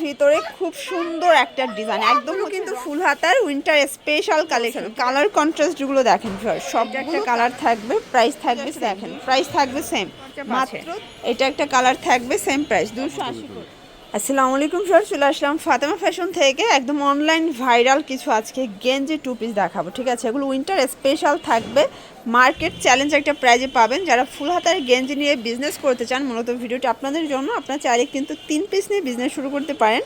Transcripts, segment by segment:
ভিতরে খুব সুন্দর একটা ডিজাইন, একদম কিন্তু ফুল হাতার winter special collection. Colour contrast গুলো দেখেন, সব একটা কালার থাকবে, প্রাইস থাকবে দেখেন, প্রাইস থাকবে সেম মাত্র। এটা একটা কালার থাকবে সেম প্রাইস 280 করে। আসসালামু আলাইকুম স্যার, চলে আসলাম ফাতেমা ফ্যাশন থেকে। একদম অনলাইন ভাইরাল কিছু আজকে গেঞ্জি টু পিস দেখাবো, ঠিক আছে? এগুলো উইন্টার স্পেশাল থাকবে, মার্কেট চ্যালেঞ্জ একটা প্রাইজে পাবেন। যারা ফুল হাতার গেঞ্জি নিয়ে বিজনেস করতে চান, মূলত ভিডিওটি আপনাদের জন্য। আপনার চাইলে কিন্তু 3 পিস নিয়ে বিজনেস শুরু করতে পারেন।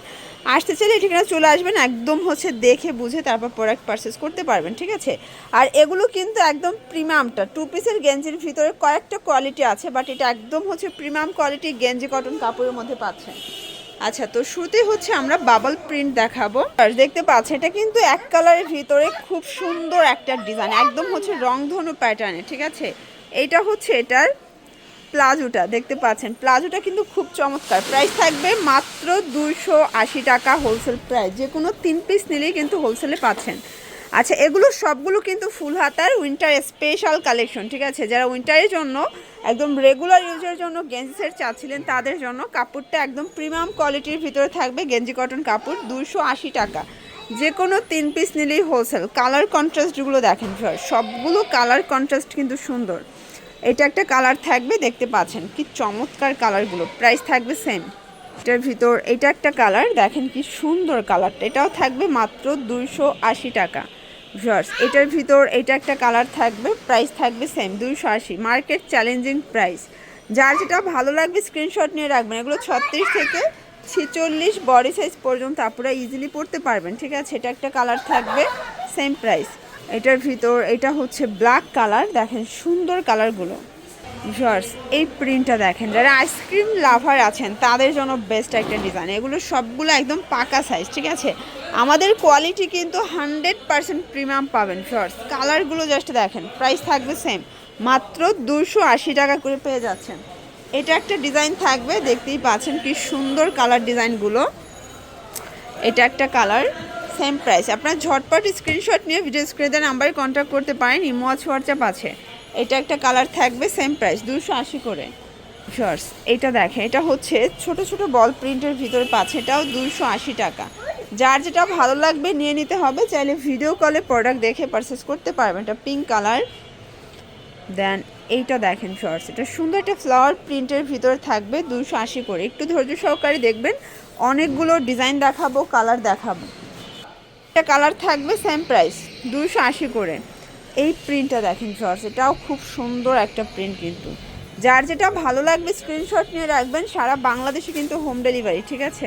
আসতে চাইলে ঠিকানা চলে আসবেন, একদম দেখে বুঝে তারপর প্রোডাক্ট পারচেস করতে পারবেন, ঠিক আছে? আর এগুলো কিন্তু একদম প্রিমিয়ামটা, টু পিসের গেঞ্জির ভিতরে কয়েকটা কোয়ালিটি আছে, বাট এটা একদম প্রিমিয়াম কোয়ালিটি গেঞ্জি কটন কাপড়ের মধ্যে পাচ্ছেন। আচ্ছা, তো শুরুতে আমরা বাবল প্রিন্ট দেখাবো। আর দেখতে পাচ্ছেন এটা কিন্তু এক কালারের ভিতরে খুব সুন্দর একটা ডিজাইন, একদম রংধনু প্যাটার্নে, ঠিক আছে? এইটা এটার প্লাজোটা দেখতে পাচ্ছেন, প্লাজোটা কিন্তু খুব চমৎকার। প্রাইস থাকবে মাত্র 280 টাকা হোলসেল প্রাইস। যে কোনো 3 পিস নিলেই কিন্তু হোলসেলে পাচ্ছেন। আচ্ছা, এগুলো সবগুলো কিন্তু ফুল হাতার উইন্টার স্পেশাল কালেকশন, ঠিক আছে? যারা উইন্টারের জন্য একদম রেগুলার ইউজের জন্য গেঞ্জি সেট চাচ্ছিলেন, তাদের জন্য কাপড়টা একদম প্রিমিয়াম কোয়ালিটির ভিতরে থাকবে। গেঞ্জি কটন কাপড় 280 টাকা, যে কোনো 3 পিস নিলেই হোলসেল। কালার কন্ট্রাস্টগুলো দেখেন, সবগুলো কালার কন্ট্রাস্ট কিন্তু সুন্দর। এটা একটা কালার থাকবে, দেখতে পাচ্ছেন কি চমৎকার কালারগুলো। প্রাইস থাকবে সেম। এটার ভিতর এটা একটা কালার দেখেন কি সুন্দর কালারটা, এটাও থাকবে মাত্র 280 টাকা। ভিউয়ার্স, এটার ভিতর এটা একটা কালার থাকবে, প্রাইস থাকবে সেম 280, মার্কেট চ্যালেঞ্জিং প্রাইস। যার যেটা ভালো লাগবে স্ক্রিনশট নিয়ে রাখবেন। এগুলো 36 থেকে 46 বডি সাইজ পর্যন্ত আপনারা ইজিলি পরতে পারবেন, ঠিক আছে? এটা একটা কালার থাকবে সেম প্রাইস। এটার ভিতর এটা ব্ল্যাক কালার, দেখেন সুন্দর কালারগুলো। ভিউয়ার্স, এই প্রিন্টটা দেখেন, যারা আইসক্রিম লাভার আছেন তাদের জন্য বেস্ট একটা ডিজাইন। এগুলো সবগুলো একদম পাকা সাইজ, ঠিক আছে? আমাদের কোয়ালিটি কিন্তু 100% প্রিমিয়াম পাবেন। ভিউয়ার্স, কালারগুলো জাস্ট দেখেন, প্রাইস থাকবে সেম মাত্র 280 টাকা করে পেয়ে যাচ্ছেন। এটা একটা ডিজাইন থাকবে, দেখতেই পাচ্ছেন কি সুন্দর কালার ডিজাইনগুলো। এটা একটা কালার সেম প্রাইস। আপনার ঝটপট স্ক্রিনশট নিয়ে ভিডিও স্ক্রিনে নাম্বারে কন্ট্যাক্ট করতে পারেন, ইমো আছে, হোয়াটসঅ্যাপ আছে। এটা একটা কালার থাকবে সেম প্রাইস 280 করে। শর্টস এটা দেখেন, এটা ছোট ছোট বল প্রিন্টের ভিতরে পাচ্ছে, এটাও 280 টাকা। যার যেটা ভালো লাগবে নিয়ে নিতে হবে। চাইলে ভিডিও কলে প্রোডাক্ট দেখে পারচেস করতে পারবেন। এটা পিঙ্ক কালার। দেন এইটা দেখেন শর্টস, এটা সুন্দর একটা ফ্লাওয়ার প্রিন্টের ভিতরে থাকবে 280 করে। একটু ধৈর্য সহকারে দেখবেন, অনেকগুলো ডিজাইন দেখাবো, কালার দেখাবো। এটা কালার থাকবে সেম প্রাইস 280 করে। এই প্রিন্টটা দেখেন শর্টস, এটাও খুব সুন্দর একটা প্রিন্ট। কিন্তু যার যেটা ভালো লাগবে স্ক্রিনশট নিয়ে রাখবেন। সারা বাংলাদেশে কিন্তু হোম ডেলিভারি, ঠিক আছে?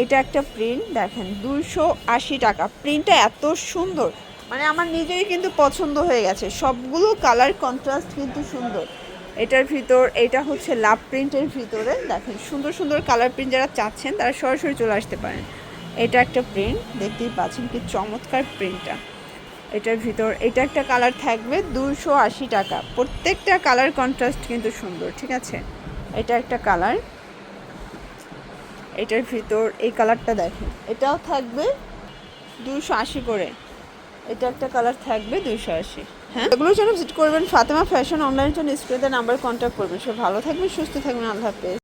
এটা একটা প্রিন্ট দেখেন 280 টাকা। প্রিন্টটা এত সুন্দর, মানে আমার নিজেরই কিন্তু পছন্দ হয়ে গেছে। সবগুলো কালার কন্ট্রাস্ট কিন্তু সুন্দর। এটার ভিতর এটা লাভ প্রিন্টের ভিতরে দেখেন সুন্দর সুন্দর কালার প্রিন্ট। যারা চাচ্ছেন তারা সরাসরি চলে আসতে পারেন। এটা একটা প্রিন্ট, দেখতেই পাচ্ছেন কি চমৎকার প্রিন্টটা। এটার ভিতর এটা একটা কালার থাকবে 280 টাকা। প্রত্যেকটা কালার কন্ট্রাস্ট কিন্তু সুন্দর, ঠিক আছে? এটা একটা কালার। এটার ভিতর এই কালারটা দেখেন, এটাও থাকবে 280 করে। এটা একটা কালার থাকবে 280। হ্যাঁ, এগুলোর জন্য ভিজিট করবেন ফাতেমা ফ্যাশন। অনলাইনের জন্য স্ক্রিনে নাম্বার কন্ট্যাক্ট করবেন। সব ভালো থাকবেন, সুস্থ থাকবেন, আল্লাহ হাফেজ।